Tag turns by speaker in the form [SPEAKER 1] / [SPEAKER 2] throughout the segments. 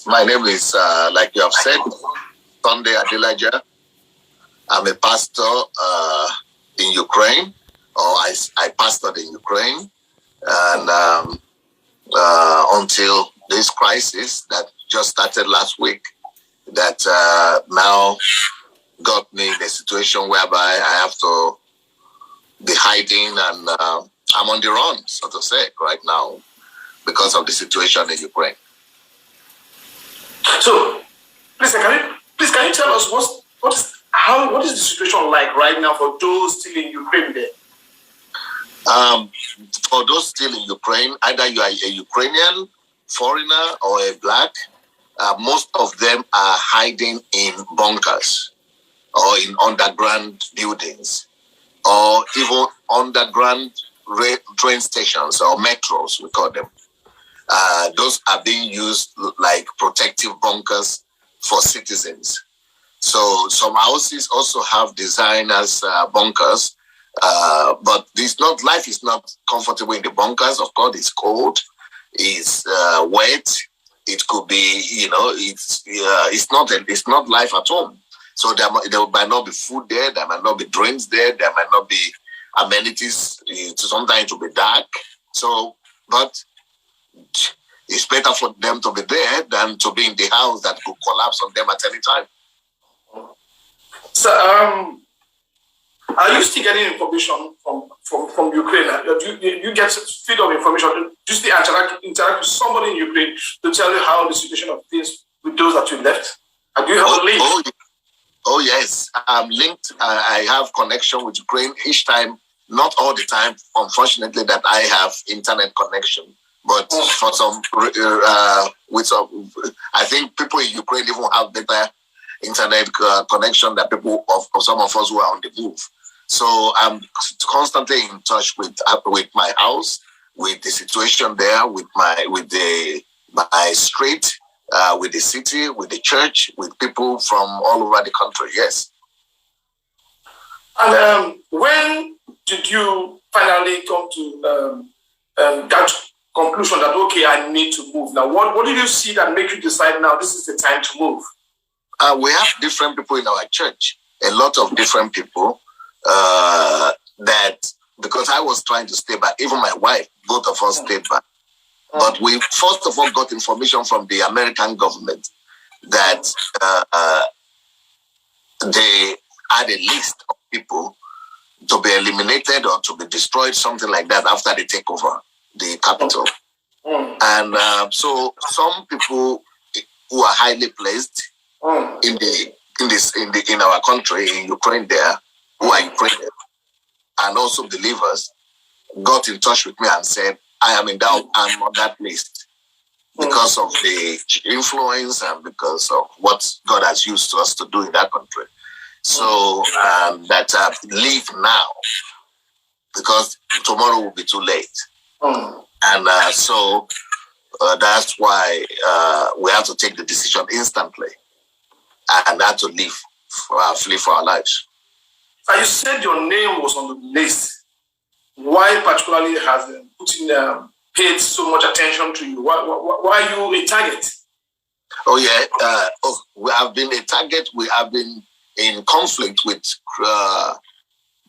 [SPEAKER 1] my name is, like you have said, Sunday Adelaja. I'm a pastor in Ukraine, or I pastored in Ukraine, and until this crisis that just started last week, that now got me in a situation whereby I have to be hiding, and I'm on the run, so to say, right now because of the situation in Ukraine.
[SPEAKER 2] So, listen, can you tell us what is the situation like right now for those still in Ukraine there?
[SPEAKER 1] For those still in Ukraine, either you are a Ukrainian foreigner or a black, most of them are hiding in bunkers or in underground buildings or even underground train stations or metros, we call them. Those are being used like protective bunkers for citizens. So some houses also have designed as bunkers, but life is not comfortable in the bunkers. Of course, it's cold, it's wet. It could be, it's not life at home. So there might not be food there. There might not be drinks there. There might not be amenities. Sometimes it will be dark. So, but it's better for them to be there than to be in the house that could collapse on them at any time.
[SPEAKER 2] So, are you still getting information from Ukraine? You get feed of information? Do you still interact with somebody in Ukraine to tell you how the situation of things with those that you left? Do you have a link?
[SPEAKER 1] Oh yes, I'm linked. I have connection with Ukraine each time. Not all the time, unfortunately, that I have internet connection. But for some, I think people in Ukraine even have better internet connection than people of some of us who are on the move. So I'm constantly in touch with my house, with the situation there, with my street, with the city, with the church, with people from all over the country. Yes.
[SPEAKER 2] And when did you finally come to that conclusion that, okay, I need to move? Now, what did you see that make you decide now this is the time to move?
[SPEAKER 1] We have different people in our church, a lot of different people that, because I was trying to stay back, even my wife, both of us stayed back. But we first of all got information from the American government that they had a list of people to be eliminated or to be destroyed, something like that, after they take over the capital. And so some people who are highly placed in our country, in Ukraine there, who are Ukrainian, and also believers, got in touch with me and said, I'm on that list because of the influence and because of what God has used us to do in that country. So leave now, because tomorrow will be too late. And so that's why we have to take the decision instantly and had to leave, flee for our lives.
[SPEAKER 2] You said your name was on the list. Why particularly has Puttin paid so much attention to you? Why are you a target?
[SPEAKER 1] Oh yeah, we have been a target. We have been in conflict with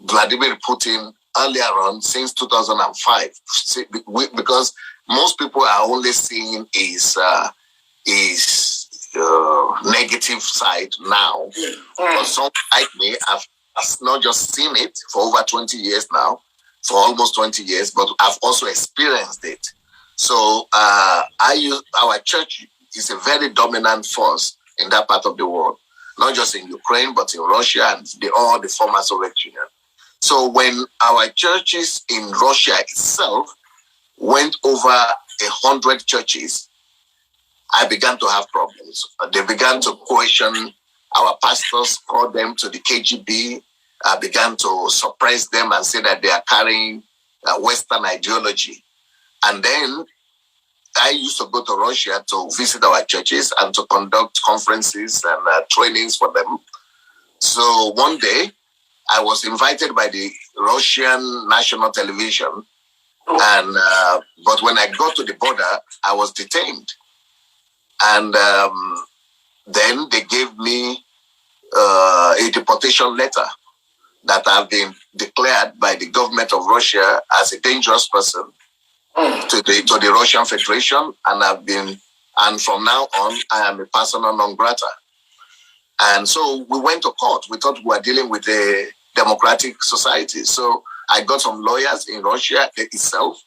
[SPEAKER 1] Vladimir Putin earlier on since 2005, because most people are only seeing his negative side now. But some like me have not just seen it for over 20 years now, for almost 20 years, but I've also experienced it. So our church is a very dominant force in that part of the world, not just in Ukraine, but in Russia and all the former Soviet Union. So when our churches in Russia itself went over 100 churches, I began to have problems. They began to question our pastors, call them to the KGB, began to suppress them and say that they are carrying Western ideology. And then I used to go to Russia to visit our churches and to conduct conferences and trainings for them. So one day, I was invited by the Russian national television, and but when I got to the border, I was detained. And then they gave me a deportation letter that I've been declared by the government of Russia as a dangerous person to the Russian Federation, and from now on I am a persona non grata. And so we went to court. We thought we were dealing with a democratic society. So I got some lawyers in Russia itself.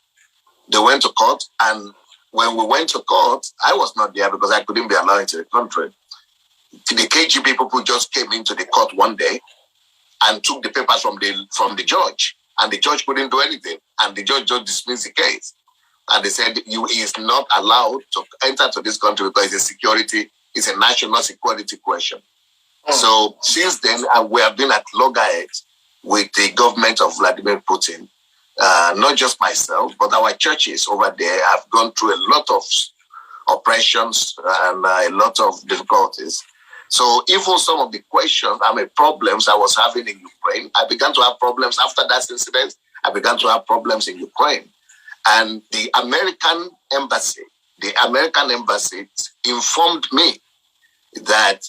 [SPEAKER 1] They went to court, and when we went to court, I was not there because I couldn't be allowed into the country. The KGB people just came into the court one day and took the papers from the judge, and the judge couldn't do anything, and the judge just dismissed the case. And they said he is not allowed to enter to this country because it's a national security question. So since then, we have been at loggerheads with the government of Vladimir Putin. Not just myself, but our churches over there have gone through a lot of oppressions and a lot of difficulties. So even some of the questions, problems I was having in Ukraine, I began to have problems after that incident. I began to have problems in Ukraine. And the American embassy informed me that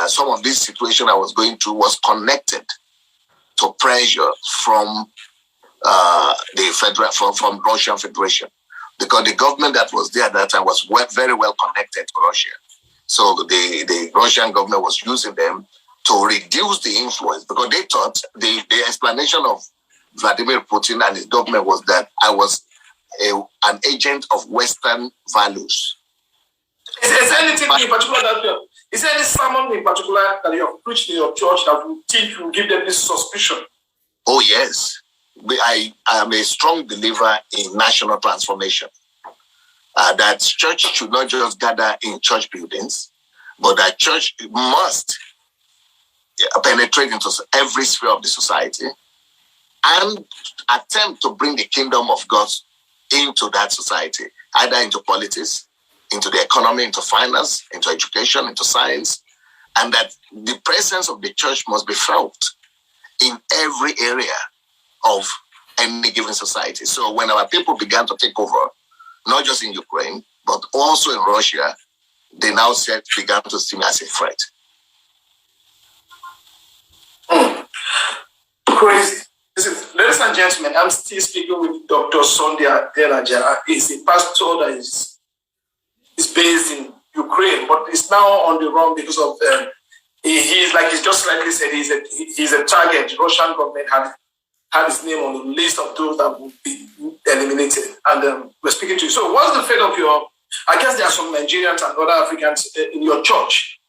[SPEAKER 1] some of this situation I was going through was connected to pressure from from Russian Federation, because the government that was there at that time was very well connected to Russia. So the Russian government was using them to reduce the influence, because they thought the explanation of Vladimir Putin and his government was that I was an agent of Western values.
[SPEAKER 2] Is there anything in particular is there any sermon in particular that you have preached in your church that you think will give them this suspicion?
[SPEAKER 1] Oh, yes. I am a strong believer in national transformation. That church should not just gather in church buildings, but that church must penetrate into every sphere of the society and attempt to bring the kingdom of God into that society, either into politics, into the economy, into finance, into education, into science, and that the presence of the church must be felt in every area of any given society. So when our people began to take over, not just in Ukraine, but also in Russia, they now began to see me as a threat.
[SPEAKER 2] Crazy. Listen, ladies and gentlemen, I'm still speaking with Dr. Sunday Adelaja. He's a pastor that is based in Ukraine, but he's now on the run because of he's just like he said, he's a target. Russian government had his name on the list of those that would be eliminated. And we're speaking to you. So what's the fate of I guess there are some Nigerians and other Africans in your church.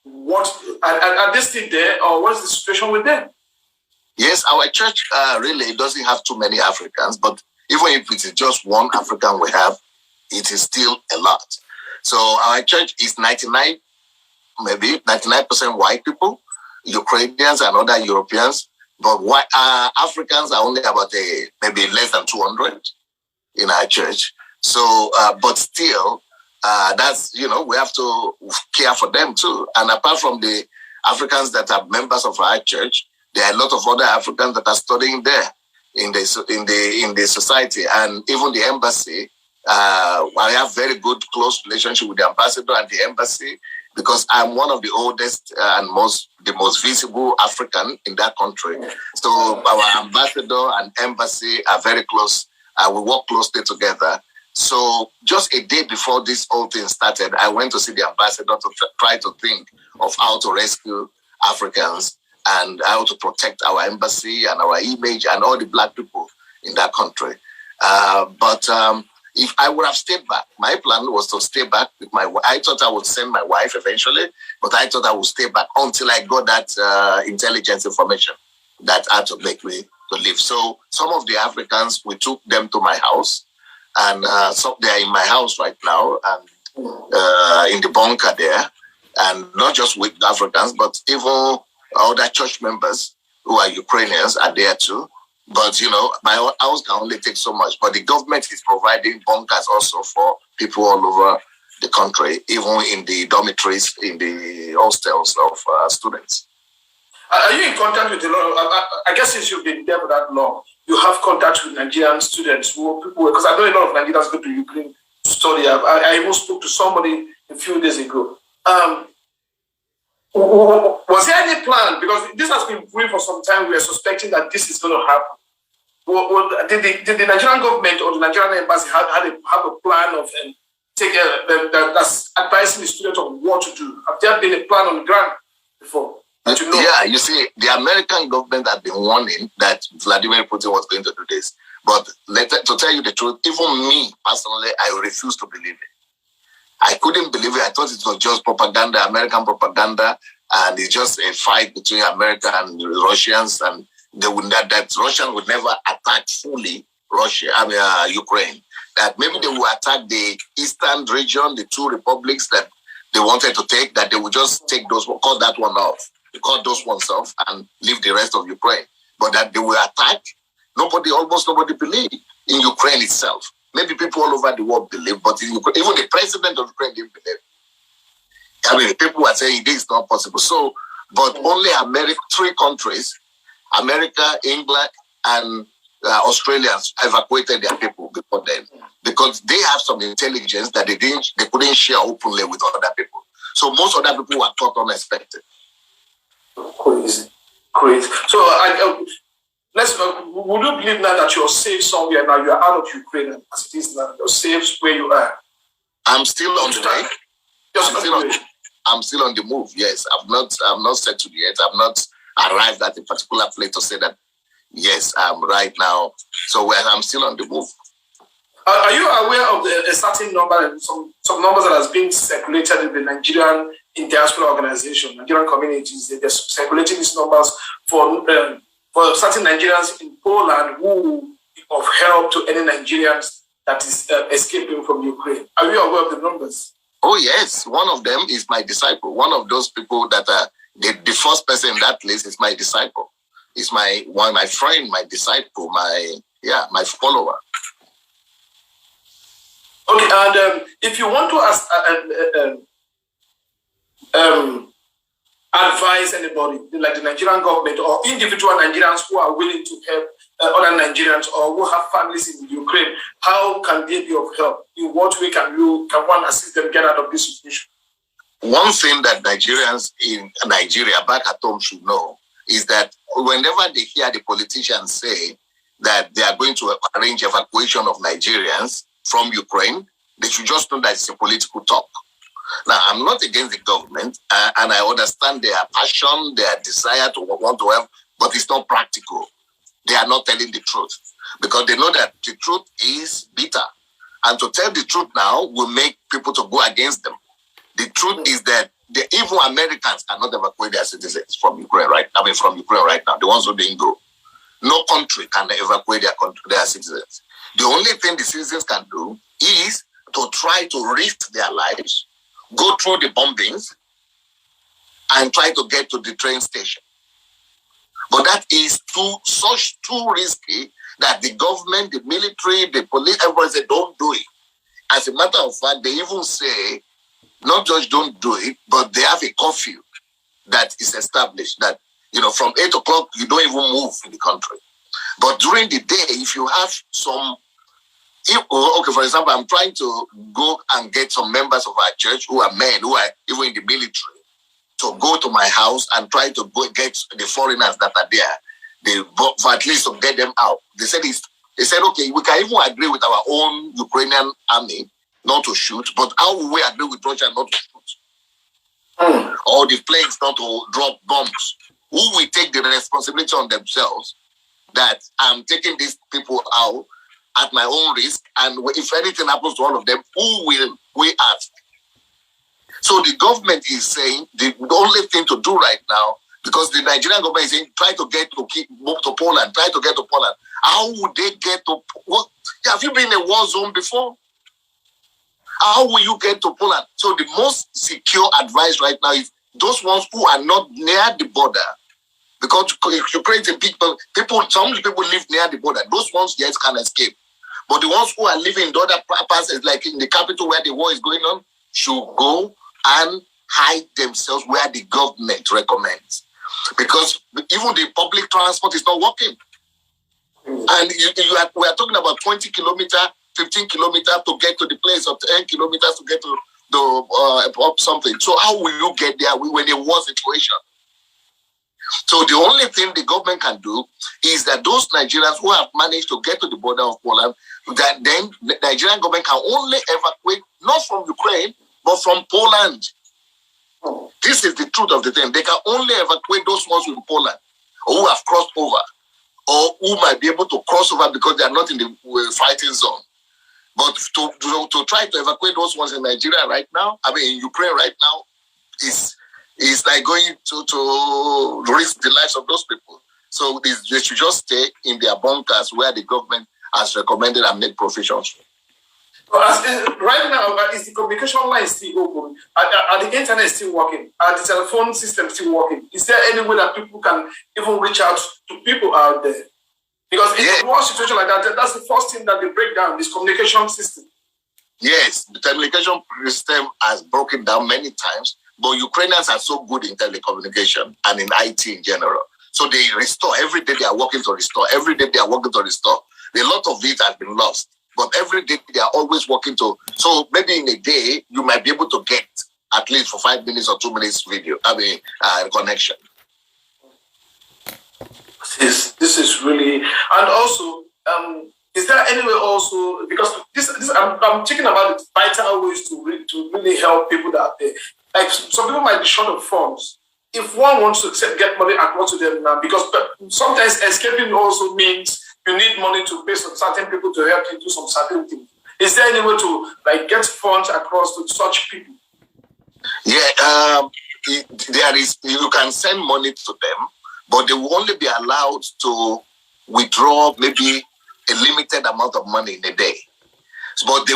[SPEAKER 2] Are they still there, or what's the situation with them?
[SPEAKER 1] Yes, our church really doesn't have too many Africans, but even if it is just one African we have, it is still a lot. So our church is 99% white people, Ukrainians and other Europeans, but Africans are only about maybe less than 200 in our church. So, but still, that's, we have to care for them too. And apart from the Africans that are members of our church, there are a lot of other Africans that are studying there in the society, and even the embassy. I have very good close relationship with the ambassador and the embassy, because I'm one of the oldest and the most visible African in that country. So our ambassador and embassy are very close. We work closely together. So just a day before this whole thing started, I went to see the ambassador to try to think of how to rescue Africans and how to protect our embassy and our image and all the Black people in that country. But if I would have stayed back, my plan was to stay back with my wife. I thought I would send my wife eventually, but I thought I would stay back until I got that intelligence information that had to make me to leave. So some of the Africans, we took them to my house, and so they are in my house right now, and in the bunker there, and not just with Africans, but even other church members who are Ukrainians are there too. But, my house can only take so much. But the government is providing bunkers also for people all over the country, even in the dormitories, in the hostels of students.
[SPEAKER 2] Are you in contact with a lot of, I guess since you've been there for that long, you have contact with Nigerian students because I know a lot of Nigerians go to Ukraine to study. I even spoke to somebody a few days ago. Was there any plan? Because this has been brewing for some time. We are suspecting that this is going to happen. Did the Nigerian government or the Nigerian embassy have a plan of that's advising the students on what to do? Have there been a plan on the ground before?
[SPEAKER 1] Yeah, you see, the American government had been warning that Vladimir Putin was going to do this. But to tell you the truth, even me personally, I refused to believe it. I couldn't believe it. I thought it was just propaganda, American propaganda, and it's just a fight between America and the Russians, and that Russia would never attack fully Ukraine. That maybe they will attack the eastern region, the two republics that they wanted to take, that they would just take those, cut that one off, cut those ones off, and leave the rest of Ukraine. But that they will attack, almost nobody believed in Ukraine itself. Maybe people all over the world believe, but in Ukraine, even the president of Ukraine didn't believe. I mean, people were saying this is not possible. So, but only three countries, America, England, and Australia evacuated their people before then, because they have some intelligence that they couldn't share openly with other people. So most other people were caught unexpected.
[SPEAKER 2] Crazy. So would you believe now that you're safe somewhere now? You're out of Ukraine as it is now. You're safe where you are.
[SPEAKER 1] I'm still on the way. I'm still on the move. Yes, I'm not settled yet. I've not arrived at a particular place to say that yes, I'm right now. So I'm still on the move.
[SPEAKER 2] Are you aware of a certain number and some numbers that has been circulated in the Nigerian diaspora organization, Nigerian communities? They're circulating these numbers for certain Nigerians in Poland who of help to any Nigerians that is escaping from Ukraine. Are you aware of the numbers?
[SPEAKER 1] Oh yes, one of them is my disciple. One of those people that the first person in that list is my disciple. Is my friend, my disciple, my follower.
[SPEAKER 2] Okay, and if you want to ask, advise anybody, like the Nigerian government or individual Nigerians who are willing to help other Nigerians or who have families in Ukraine, how can they be of help? In what way can one assist them get out of this situation?
[SPEAKER 1] One thing that Nigerians in Nigeria back at home should know is that whenever they hear the politicians say that they are going to arrange evacuation of Nigerians from Ukraine, they should just know that it's a political talk. Now, I'm not against the government, and I understand their passion, their desire to want to help, but it's not practical. They are not telling the truth because they know that the truth is bitter. And to tell the truth now will make people to go against them. The truth is that even Americans cannot evacuate their citizens from Ukraine right now. The ones who didn't go. No country can evacuate their citizens. The only thing the citizens can do is to try to risk their lives, go through the bombings, and try to get to the train station. But that is too risky that the government, the military, the police, everybody say don't do it. As a matter of fact, they even say, not just don't do it, but they have a curfew that is established that, from 8 o'clock, you don't even move in the country. But during the day, if you have for example, I'm trying to go and get some members of our church who are men, who are even in the military, to go to my house and try to go get the foreigners that are there, for at least to get them out. They said, okay, we can even agree with our own Ukrainian army not to shoot, but how will we agree with Russia not to shoot? Or the planes not to drop bombs? Who will take the responsibility on themselves that I'm taking these people out at my own risk, and if anything happens to all of them, who will we ask? So the government is saying the only thing to do right now, because the Nigerian government is saying, move to Poland, try to get to Poland. How would they get to? Have you been in a war zone before? How will you get to Poland? So the most secure advice right now is those ones who are not near the border, because Ukraine is a big people. Some people live near the border. Those ones, yes, can escape. But the ones who are living in the other parts, like in the capital where the war is going on, should go and hide themselves where the government recommends. Because even the public transport is not working. And we are talking about 20 kilometers, 15 kilometers to get to the place, or 10 kilometers to get to something. So how will you get there when a war situation? So the only thing the government can do is that those Nigerians who have managed to get to the border of Poland, that then the Nigerian government can only evacuate not from Ukraine but from Poland. This is the truth of the thing. They can only evacuate those ones in Poland or who have crossed over or who might be able to cross over because they are not in the fighting zone. But to try to evacuate those ones in Nigeria right now, in Ukraine right now, is like going to risk the lives of those people. So they should just stay in their bunkers where the government has recommended and made provisions.
[SPEAKER 2] Right now, is the communication line still open? Are the internet still working? Are the telephone system still working? Is there any way that people can even reach out to people out there? Because in one situation like that, that's the first thing that they break down, this communication system.
[SPEAKER 1] Yes, the communication system has broken down many times, but Ukrainians are so good in telecommunication and in IT in general. So they restore. Every day they are working to restore. Every day they are working to restore. A lot of it has been lost. But every day they are always working to. So maybe in a day, you might be able to get at least for 5 minutes or 2 minutes video, connection.
[SPEAKER 2] This is really, and also, is there any way also, because I'm thinking about the vital ways to really help people that are there. Like some people might be short of funds. If one wants to get money across to them now, because sometimes escaping also means you need money to pay some certain people to help you do some certain things. Is there any way to get funds across to such people?
[SPEAKER 1] Yeah, there is. You can send money to them, but they will only be allowed to withdraw maybe a limited amount of money in a day. But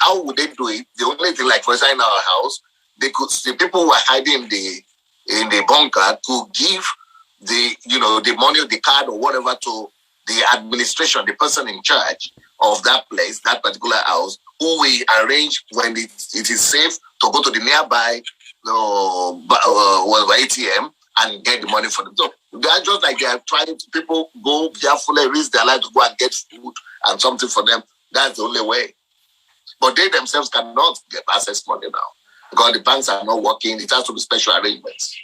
[SPEAKER 1] how would they do it? The only thing, like for example, in our house, the people who are hiding in the bunker could give the money, the card or whatever to the administration, the person in charge of that place, that particular house, who will arrange when it is safe to go to the nearby ATM and get the money for them. So they are just like they are trying to, people go carefully, risk their life to go and get food and something for them. That's the only way. But they themselves cannot get access money now because the banks are not working. It has to be special arrangements.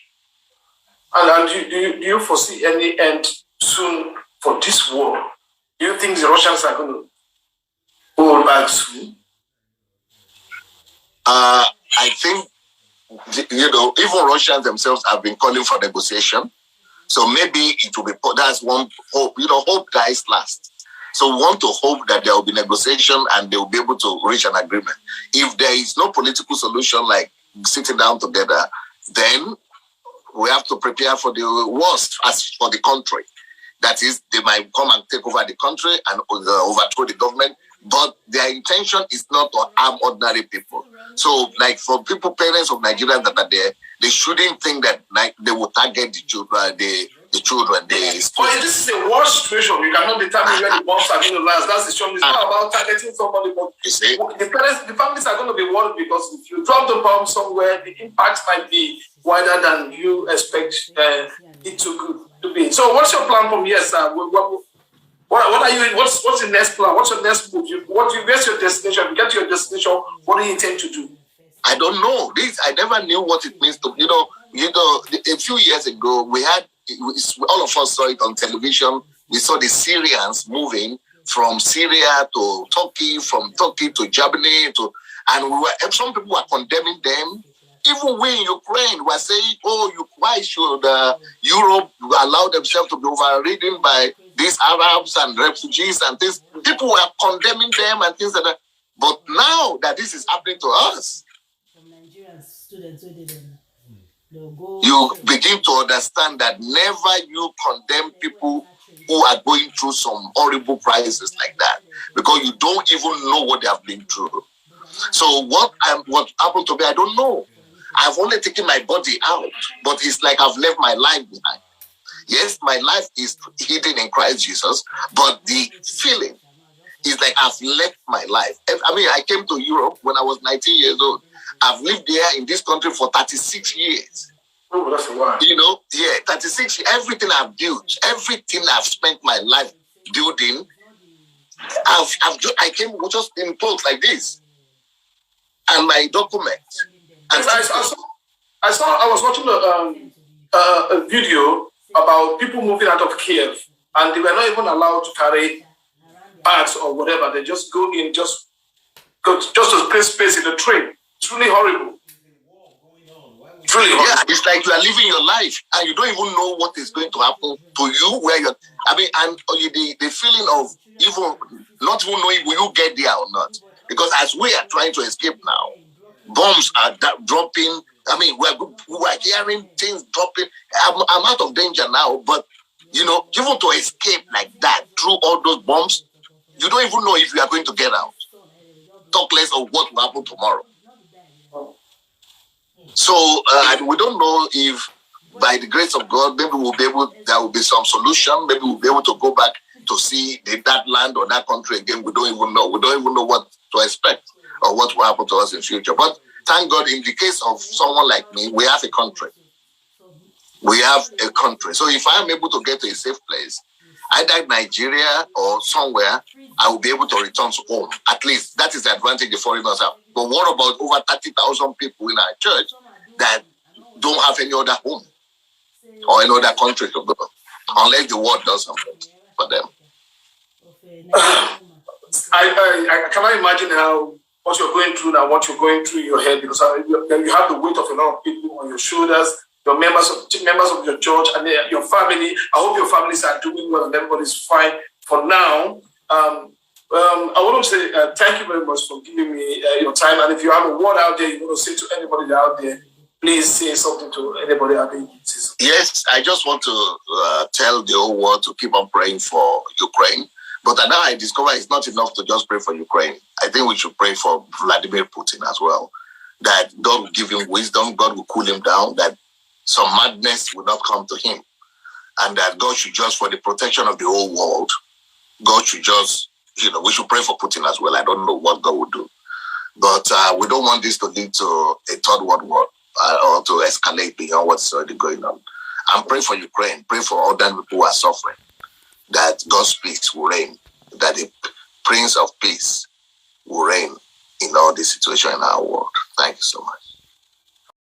[SPEAKER 2] And do you foresee any end soon for this war? Do you think the Russians are going to hold back soon?
[SPEAKER 1] I think, even Russians themselves have been calling for negotiation. So maybe it will be, that's one hope. Hope dies last. So we want to hope that there will be negotiation and they will be able to reach an agreement. If there is no political solution like sitting down together, then we have to prepare for the worst as for the country. That is, they might come and take over the country and overthrow the government, but their intention is not to harm ordinary people. So, like for parents of Nigerians that are there, they shouldn't think that they will target the children.
[SPEAKER 2] Well, this is a war situation. You cannot determine where the bombs are going to last. That's the situation. It's not about targeting somebody, but the families are going to be worried because if you drop the bomb somewhere, the impact might be wider than you expect it to be. So, what's your plan from here, sir? What are you? What's the next plan? What's your next move? Where's your destination? If you get to your destination, what do you intend to do?
[SPEAKER 1] I don't know. I never knew what it means to. A few years ago, we had. All of us saw it on television. We saw the Syrians moving from Syria to Turkey, from Turkey to Germany, and some people were condemning them. Even we in Ukraine were saying, why should Europe allow themselves to be overridden by these Arabs and refugees and things? People were condemning them and things like that. But now that this is happening to us, you begin to understand that never you condemn people who are going through some horrible crisis like that, because you don't even know what they have been through. So what happened to me, I don't know. I've only taken my body out, but it's like I've left my life behind. Yes, my life is hidden in Christ Jesus, but the feeling is like I've left my life. I came to Europe when I was 19 years old. I've lived there in this country for 36 years.
[SPEAKER 2] Oh, that's a lot.
[SPEAKER 1] 36 years. Everything I've built, everything I've spent my life building, I came just in clothes like this. and my documents. And
[SPEAKER 2] I was watching a video about people moving out of Kiev, and they were not even allowed to carry bags or whatever. They just go in, just to create space in the train. It's really horrible.
[SPEAKER 1] Really, yeah, it's like you are living your life and you don't even know what is going to happen to you where you're. I mean, and the feeling of even not even knowing will you get there or not. Because as we are trying to escape now, bombs are dropping. I mean, we're hearing things dropping. I'm out of danger now, but even to escape like that through all those bombs, you don't even know if you are going to get out. Talk less of what will happen tomorrow. So we don't know if by the grace of God, maybe there will be some solution. Maybe we'll be able to go back to see that land or that country again. We don't even know. We don't even know what to expect or what will happen to us in future. But thank God, in the case of someone like me, we have a country. We have a country. So if I am able to get to a safe place, either Nigeria or somewhere, I will be able to return to home. At least that is the advantage the foreigners have. But what about over 30,000 people in our church that don't have any other home or any other country to go, unless the world does something for them?
[SPEAKER 2] I cannot imagine what you're going through now, what you're going through in your head, because you have the weight of a lot of people on your shoulders, your members of your church and your family. I hope your families are doing well and everybody's fine for now. I want to say thank you very much for giving me your time. And if you have a word out there you want to say to anybody out there, please say something to anybody out there.
[SPEAKER 1] Yes, I just want to tell the whole world to keep on praying for Ukraine. But now I discover it's not enough to just pray for Ukraine. I think we should pray for Vladimir Putin as well. That God will give him wisdom, God will cool him down, that some madness will not come to him. And that God should just, for the protection of the whole world, God should just, we should pray for Putin as well. I don't know what God will do. But we don't want this to lead to a third world war or to escalate beyond what's already going on. And pray for Ukraine, pray for all the people who are suffering, that God's peace will reign, that the Prince of Peace will reign in all this situation in our world. Thank you so much.